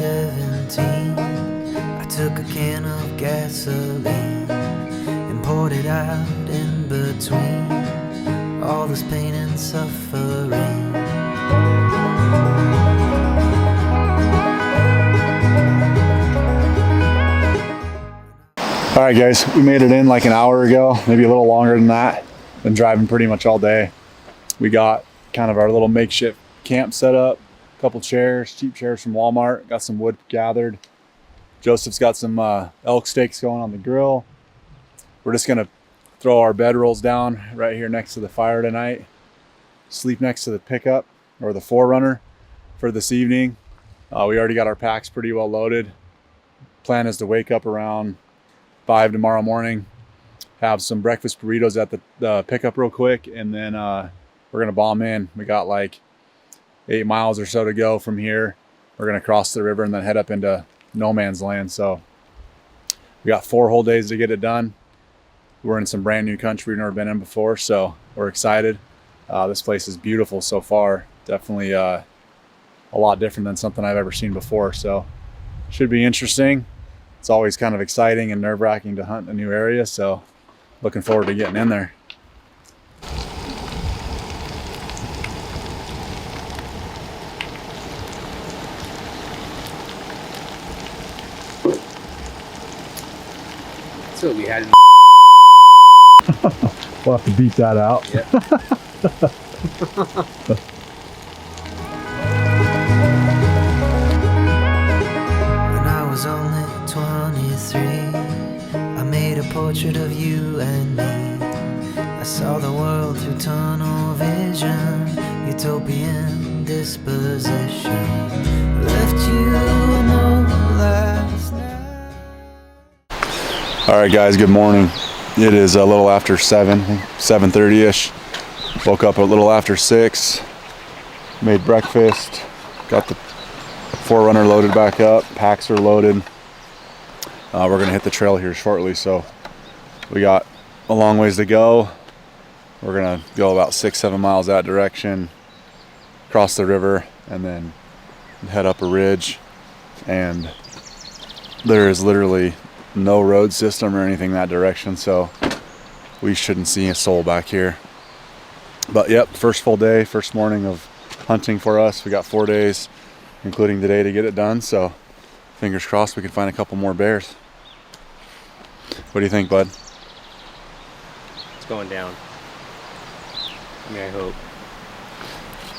17, I took a can of gasoline and poured it out in between all this pain and suffering. All right, guys, we made it in like an hour ago, maybe a little longer than that. Been driving pretty much all day. We got kind of our little makeshift camp set up, a couple chairs, cheap chairs from Walmart, got some wood gathered. Joseph's got some elk steaks going on the grill. We're just gonna throw our bedrolls down right here next to the fire tonight, sleep next to the pickup or the 4Runner for this evening. We already got our packs pretty well loaded. Plan is to wake up around 5 tomorrow morning, have some breakfast burritos at the pickup real quick, and then we're gonna bomb in. We got like 8 miles or so to go from here. We're gonna cross the river and then head up into no man's land. So we got 4 whole days to get it done. We're in some brand new country we've never been in before, so we're excited. This place is beautiful so far. Definitely a lot different than something I've ever seen before, so should be interesting. It's always kind of exciting and nerve-wracking to hunt a new area, so looking forward to getting in there. That's what we had. We'll have to beat that out. Yep. When I was only 23, I made a portrait of you and me. I saw the world through tunnel vision, utopian disposition. Left you alone last night. All right, guys, good morning. It is a little after 7:30-ish. Woke up a little after 6, made breakfast, got the 4Runner loaded back up, packs are loaded. We're gonna hit the trail here shortly, so we got a long ways to go. We're gonna go about 6-7 miles that direction, cross the river, and then head up a ridge. And there is literally no road system or anything that direction, so we shouldn't see a soul back here. But yep, first full day, first morning of hunting for us. We got 4 days, including today, to get it done, so fingers crossed we can find a couple more bears. What do you think, bud? It's going down. I mean, I hope.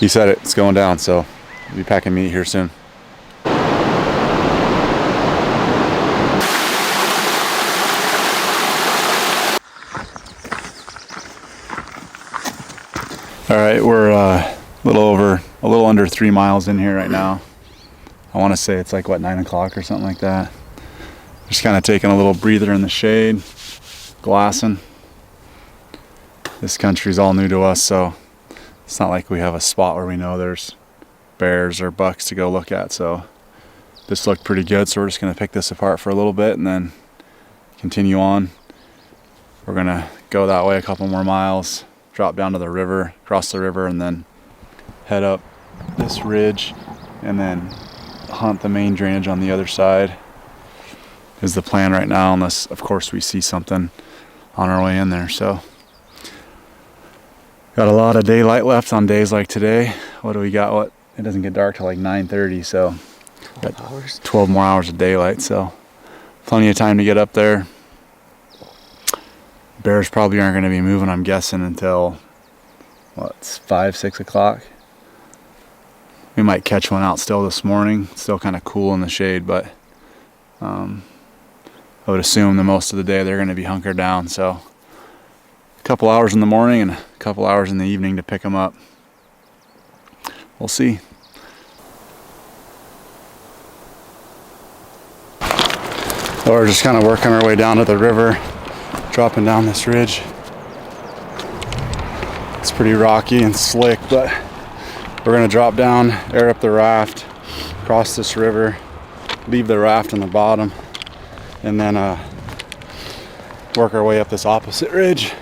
He said it, it's going down, so we'll be packing meat here soon. All right, we're a little under 3 miles in here right now. I want to say it's like, what, 9 o'clock or something like that. Just kind of taking a little breather in the shade, glassing. This country's all new to us, so it's not like we have a spot where we know there's bears or bucks to go look at. So this looked pretty good, so we're just gonna pick this apart for a little bit and then continue on. We're gonna go that way a couple more miles, drop down to the river, cross the river, and then head up this ridge and then hunt the main drainage on the other side is the plan right now, unless of course we see something on our way in there. So got a lot of daylight left on days like today. What do we got? It doesn't get dark till like 9:30, so got 12 more hours of daylight, so plenty of time to get up there. Bears probably aren't going to be moving, I'm guessing, until, what, 5-6 o'clock. We might catch one out still this morning. It's still kind of cool in the shade, but I would assume the most of the day they're going to be hunkered down. So a couple hours in the morning and a couple hours in the evening to pick them up. We'll see. So we're just kind of working our way down to the river, dropping down this ridge. It's pretty rocky and slick, but we're gonna drop down, air up the raft, cross this river, leave the raft on the bottom, and then work our way up this opposite ridge.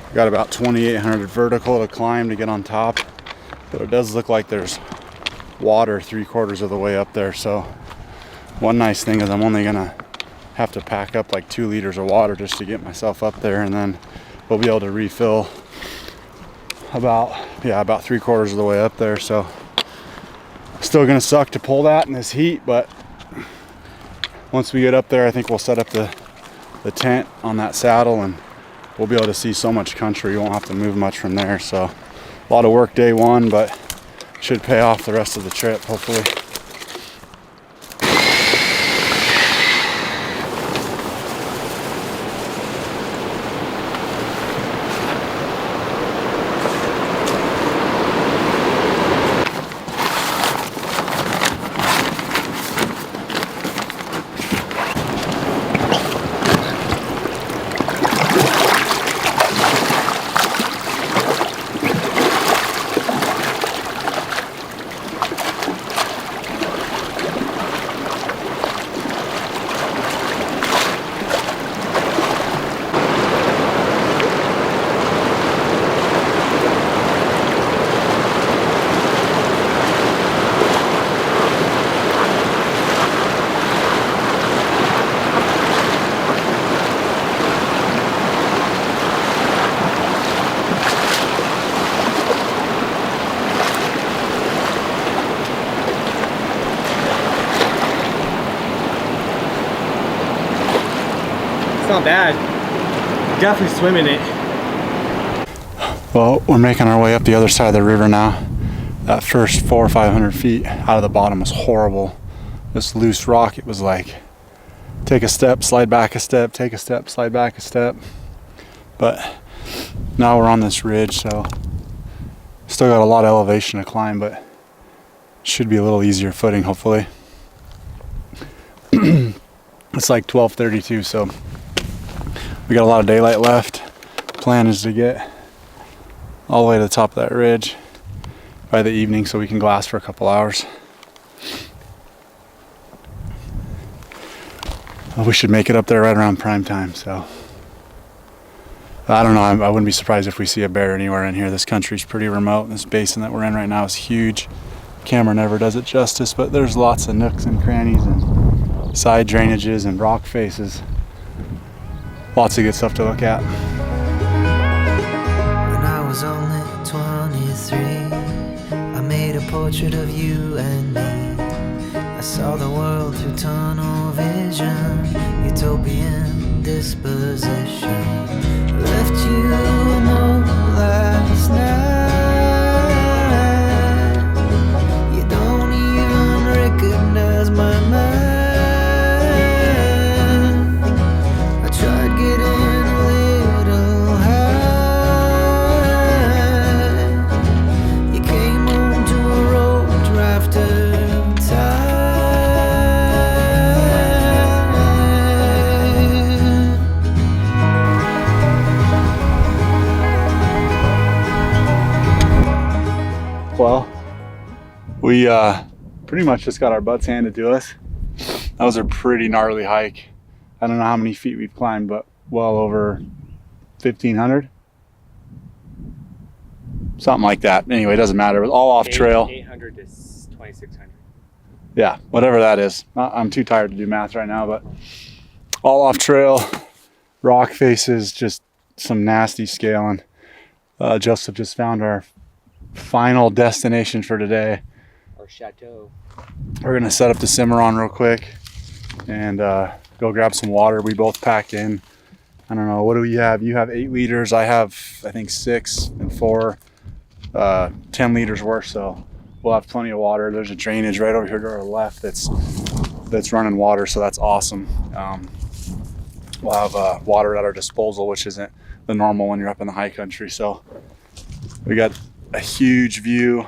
We got about 2,800 vertical to climb to get on top, but it does look like there's water 3/4 of the way up there, so One nice thing is I'm only gonna have to pack up like 2 liters of water just to get myself up there, and then we'll be able to refill about 3/4 of the way up there. So still gonna suck to pull that in this heat, but once we get up there, I think we'll set up the tent on that saddle and we'll be able to see so much country. We won't have to move much from there. So a lot of work day one, but should pay off the rest of the trip, hopefully. It's not bad. Definitely swimming it. Well, we're making our way up the other side of the river now. That first 400 or 500 feet out of the bottom was horrible. This loose rock, it was like take a step, slide back a step, take a step, slide back a step. But now we're on this ridge, so still got a lot of elevation to climb, but should be a little easier footing, hopefully. It's like 12:32, so we got a lot of daylight left. Plan is to get all the way to the top of that ridge by the evening so we can glass for a couple hours. Well, we should make it up there right around prime time, so I don't know. I wouldn't be surprised if we see a bear anywhere in here. This country's pretty remote. This basin that we're in right now is huge. Camera never does it justice, but there's lots of nooks and crannies and side drainages and rock faces. Lots of good stuff to look at. When I was only 23, I made a portrait of you and me. I saw the world through tunnel vision, utopian disposition. Left you a note last night. You don't even recognize my mind. I tried getting a little high. You came home to a road after time. Well, we pretty much just got our butts handed to us. That was a pretty gnarly hike. I don't know how many feet we've climbed, but well over 1,500. Something like that. Anyway, it doesn't matter. It was all off trail. 800 to 2,600. Yeah, whatever that is. I'm too tired to do math right now, but all off trail, rock faces, just some nasty scaling. Joseph just found our final destination for today. Our chateau. We're gonna set up the Cimarron real quick and go grab some water. We both packed in, I don't know, what do we have? You have 8 liters. I have, I think 6 and 4, 10 liters worth. So we'll have plenty of water. There's a drainage right over here to our left that's running water. So that's awesome. We'll have water at our disposal, which isn't the normal when you're up in the high country. So we got a huge view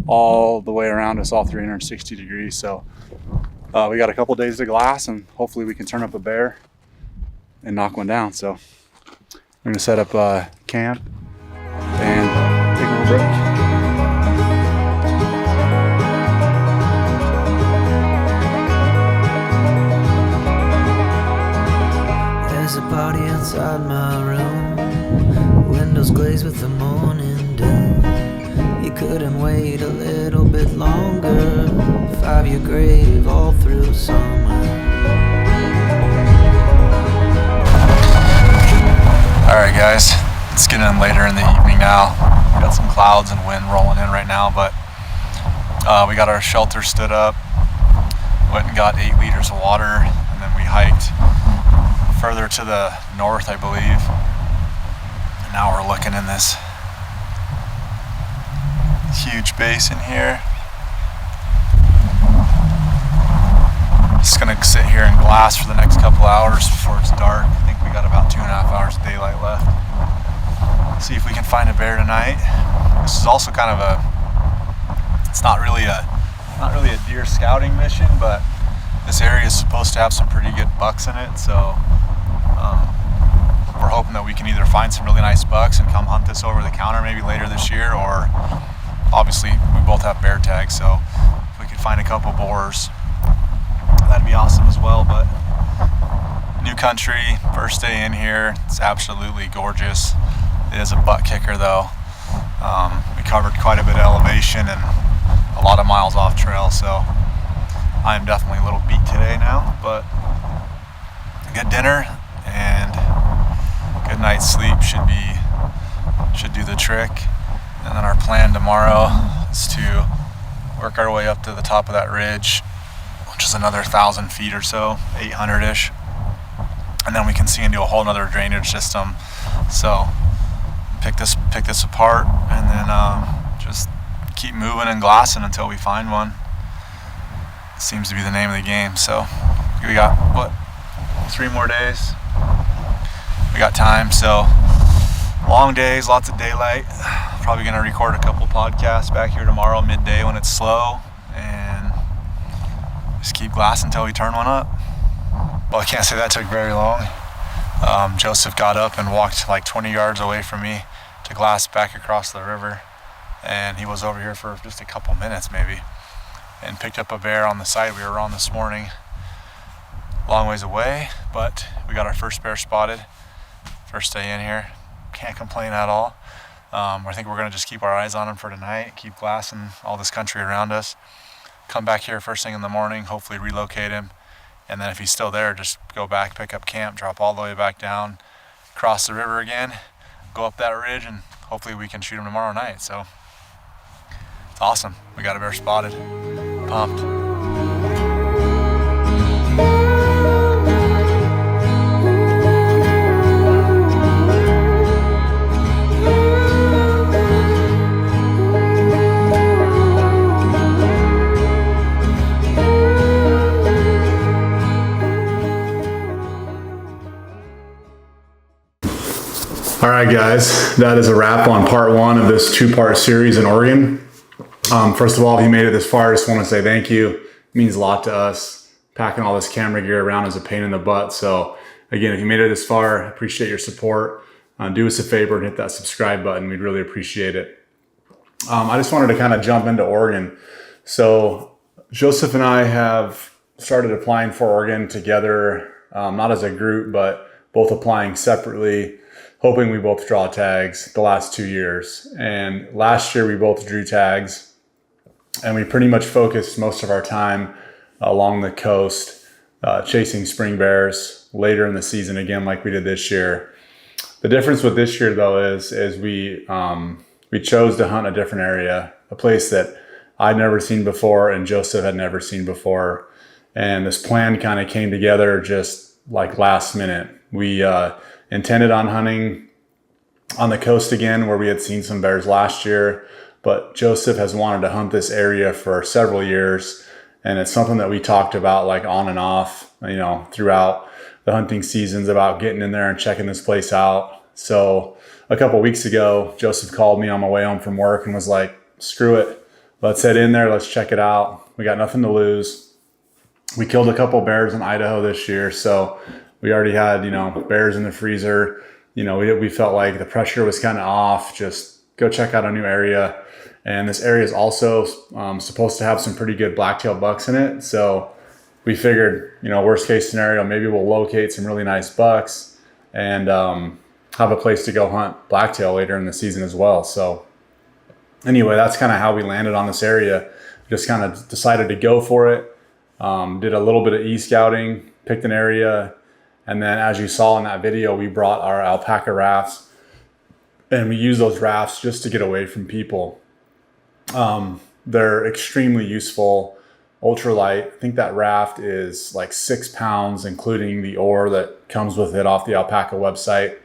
all the way around us, all 360 degrees. So we got a couple days to glass, and hopefully we can turn up a bear and knock one down. So we're gonna set up camp and take a little break. There's a party outside my room, windows glazed with the morning dew. You couldn't wait a little bit longer, 5-year grave all through summer. getting in later in the evening now. We got some clouds and wind rolling in right now, but we got our shelter stood up, went and got 8 liters of water, and then we hiked further to the north, I believe. And now we're looking in this huge basin here. Just gonna sit here and glass for the next couple hours before it's dark. I think we got about 2.5 hours of daylight left. See if we can find a bear tonight. This is also kind of it's not really a deer scouting mission, but this area is supposed to have some pretty good bucks in it, so we're hoping that we can either find some really nice bucks and come hunt this over the counter maybe later this year, or obviously we both have bear tags, so if we could find a couple boars, that'd be awesome as well. But new country, first day in here, it's absolutely gorgeous. It is a butt kicker though. We covered quite a bit of elevation and a lot of miles off trail, so I'm definitely a little beat today now, but good dinner and good night's sleep should do the trick. And then our plan tomorrow is to work our way up to the top of that ridge, which is another 1,000 feet or so, 800-ish. And then we can see into a whole nother drainage system. So pick this apart and then just keep moving and glassing until we find one. Seems to be the name of the game. So we got, 3 more days? We got time, so long days, lots of daylight. Probably gonna record a couple podcasts back here tomorrow midday when it's slow, and just keep glassing until we turn one up. Well, I can't say that took very long. Joseph got up and walked like 20 yards away from me to glass back across the river, and he was over here for just a couple minutes maybe, and picked up a bear on the side we were on this morning. Long ways away, but we got our first bear spotted. First day in here, can't complain at all. I think we're gonna just keep our eyes on him for tonight, keep glassing all this country around us, come back here first thing in the morning, hopefully relocate him, and then if he's still there, just go back, pick up camp, drop all the way back down, cross the river again, go up that ridge, and hopefully we can shoot him tomorrow night. So it's awesome. We got a bear spotted. Pumped. All right, guys, that is a wrap on part 1 of this 2-part series in Oregon. First of all, if you made it this far, I just want to say thank you. It means a lot to us. Packing all this camera gear around is a pain in the butt. So again, if you made it this far, I appreciate your support. Do us a favor and hit that subscribe button. We'd really appreciate it. I just wanted to kind of jump into Oregon. So Joseph and I have started applying for Oregon together, not as a group, but both applying separately, hoping we both draw tags the last 2 years. And last year we both drew tags, and we pretty much focused most of our time along the coast, chasing spring bears later in the season again, like we did this year. The difference with this year though is we chose to hunt a different area, a place that I'd never seen before and Joseph had never seen before. And this plan kind of came together just like last minute. We intended on hunting on the coast again where we had seen some bears last year, but Joseph has wanted to hunt this area for several years, and it's something that we talked about like on and off, throughout the hunting seasons, about getting in there and checking this place out. So a couple weeks ago, Joseph called me on my way home from work and was like, screw it, let's head in there, let's check it out. We got nothing to lose. We killed a couple bears in Idaho this year, so we already had, bears in the freezer. We felt like the pressure was kind of off. Just go check out a new area. And this area is also supposed to have some pretty good blacktail bucks in it. So we figured, worst case scenario, maybe we'll locate some really nice bucks and have a place to go hunt blacktail later in the season as well. So anyway, that's kind of how we landed on this area. Just kind of decided to go for it. Did a little bit of e-scouting, picked an area. And then as you saw in that video, we brought our alpaca rafts and we use those rafts just to get away from people. They're extremely useful, ultralight. I think that raft is like 6 pounds, including the oar that comes with it off the Alpaca website.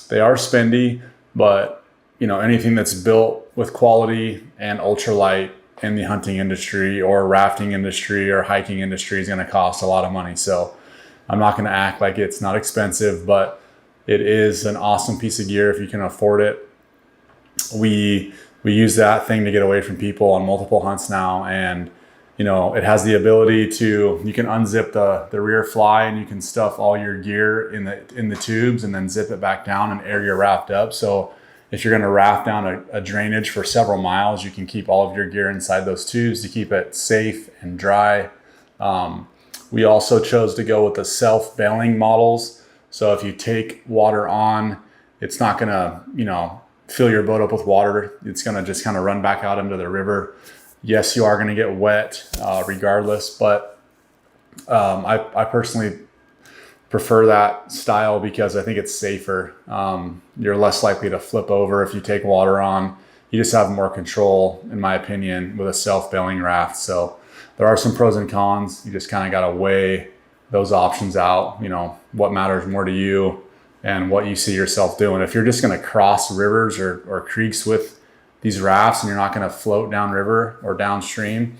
They are spendy, but you know, anything that's built with quality and ultralight in the hunting industry or rafting industry or hiking industry is going to cost a lot of money. So I'm not going to act like it's not expensive, but it is an awesome piece of gear if you can afford it. We use that thing to get away from people on multiple hunts now, and you know, it has the ability to, you can unzip the rear fly and you can stuff all your gear in the tubes and then zip it back down and air your raft up. So if you're going to raft down a drainage for several miles, you can keep all of your gear inside those tubes to keep it safe and dry. We also chose to go with the self-bailing models. So if you take water on, it's not going to, you know, fill your boat up with water. It's going to just kind of run back out into the river. Yes, you are going to get wet regardless, but I personally prefer that style because I think it's safer. You're less likely to flip over if you take water on. You just have more control, in my opinion, with a self-bailing raft. So there are some pros and cons. You just kind of got to weigh those options out. You know, what matters more to you and what you see yourself doing. If you're just going to cross rivers or creeks with these rafts and you're not going to float downriver or downstream,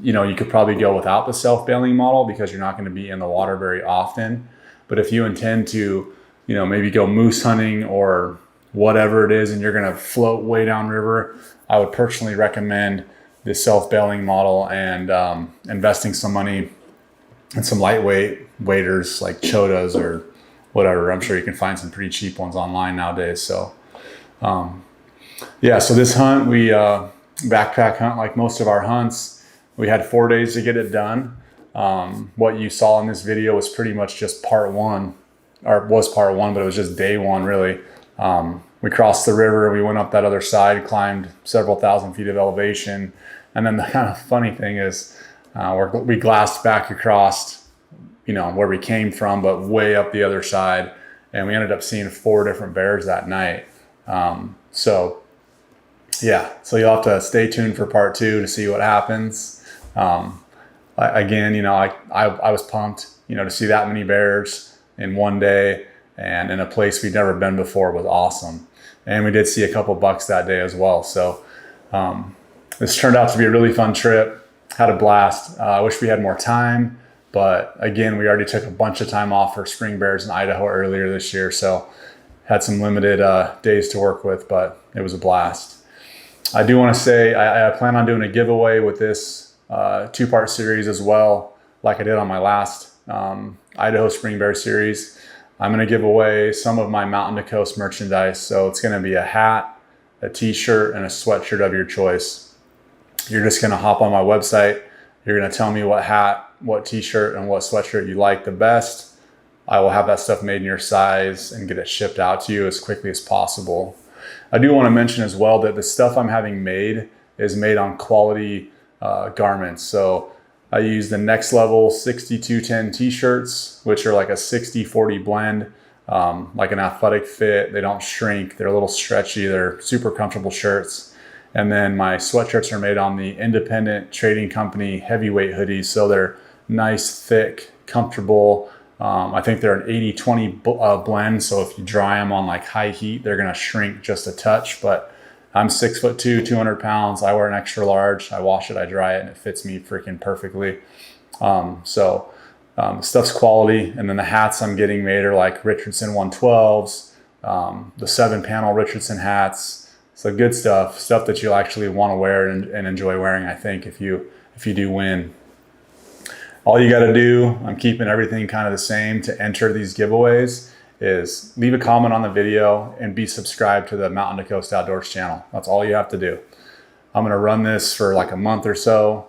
you know, you could probably go without the self-bailing model because you're not going to be in the water very often. But if you intend to, you know, maybe go moose hunting or whatever it is and you're going to float way downriver, I would personally recommend the self-bailing model and investing some money in some lightweight waders like Chodas or whatever. I'm sure you can find some pretty cheap ones online nowadays. So yeah, so this hunt, we backpack hunt like most of our hunts. We had 4 days to get it done. What you saw in this video was pretty much just part one, or was part one, but it was just day one really. We crossed the river, we went up that other side, climbed several thousand feet of elevation. And then the kind of funny thing is we glassed back across, you know, where we came from, but way up the other side. And we ended up seeing 4 different bears that night. So yeah, so you'll have to stay tuned for part 2 to see what happens. Again, you know, I was pumped, you know, to see that many bears in one day and in a place we'd never been before was awesome. And we did see a couple bucks that day as well. So this turned out to be a really fun trip. Had a blast. I wish we had more time, but again, we already took a bunch of time off for spring bears in Idaho earlier this year. So had some limited days to work with, but it was a blast. I do want to say I plan on doing a giveaway with this 2-part series as well, like I did on my last Idaho Spring Bear series. I'm going to give away some of my Mountain to Coast merchandise. So it's going to be a hat, a t-shirt, and a sweatshirt of your choice. You're just going to hop on my website. You're going to tell me what hat, what t-shirt, and what sweatshirt you like the best. I will have that stuff made in your size and get it shipped out to you as quickly as possible. I do want to mention as well that the stuff I'm having made is made on quality garments. So I use the Next Level 6210 t-shirts, which are like a 60-40 blend, like an athletic fit. They don't shrink. They're a little stretchy. They're super comfortable shirts. And then my sweatshirts are made on the Independent Trading Company heavyweight hoodies. So they're nice, thick, comfortable. I think they're an 80-20 blend. So if you dry them on like high heat, they're going to shrink just a touch. But I'm 6'2", 200 pounds. I wear an extra large. I wash it, I dry it, and it fits me freaking perfectly. Stuff's quality. And then the hats I'm getting made are like Richardson 112s, the 7-panel Richardson hats. So good stuff that you'll actually want to wear and enjoy wearing, I think, if you do win. All you got to do, I'm keeping everything kind of the same to enter these giveaways, is leave a comment on the video and be subscribed to the Mountain to Coast Outdoors channel. That's all you have to do. I'm going to run this for like a month or so.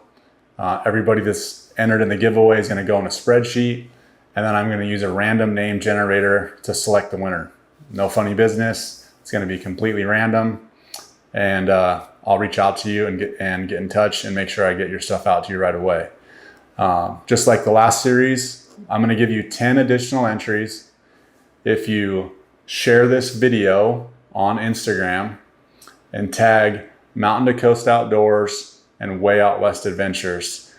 Everybody that's entered in the giveaway is going to go in a spreadsheet, and then I'm going to use a random name generator to select the winner. No funny business. It's going to be completely random, and I'll reach out to you and get in touch and make sure I get your stuff out to you right away. Just like the last series, I'm going to give you 10 additional entries if you share this video on Instagram and tag Mountain to Coast Outdoors and Way Out West Adventures.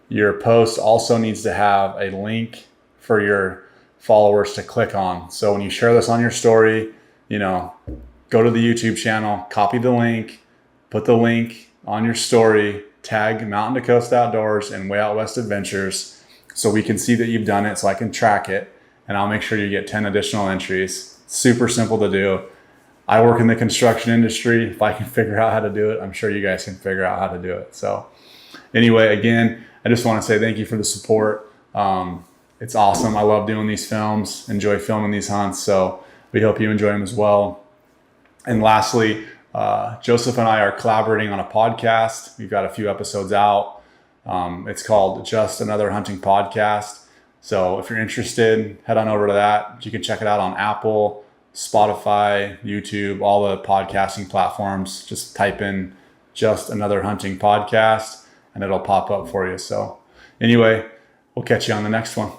Your post also needs to have a link for your followers to click on. So when you share this on your story, go to the YouTube channel, copy the link, put the link on your story, tag Mountain to Coast Outdoors and Way Out West Adventures so we can see that you've done it, so I can track it, and I'll make sure you get 10 additional entries. Super simple to do. I work in the construction industry. If I can figure out how to do it, I'm sure you guys can figure out how to do it. So anyway, again, I just want to say thank you for the support. It's awesome. I love doing these films, enjoy filming these hunts. So we hope you enjoy them as well. And lastly, Joseph and I are collaborating on a podcast. We've got a few episodes out. It's called Just Another Hunting Podcast. So if you're interested, head on over to that. You can check it out on Apple, Spotify, YouTube, all the podcasting platforms. Just type in Just Another Hunting Podcast and it'll pop up for you. So anyway, we'll catch you on the next one.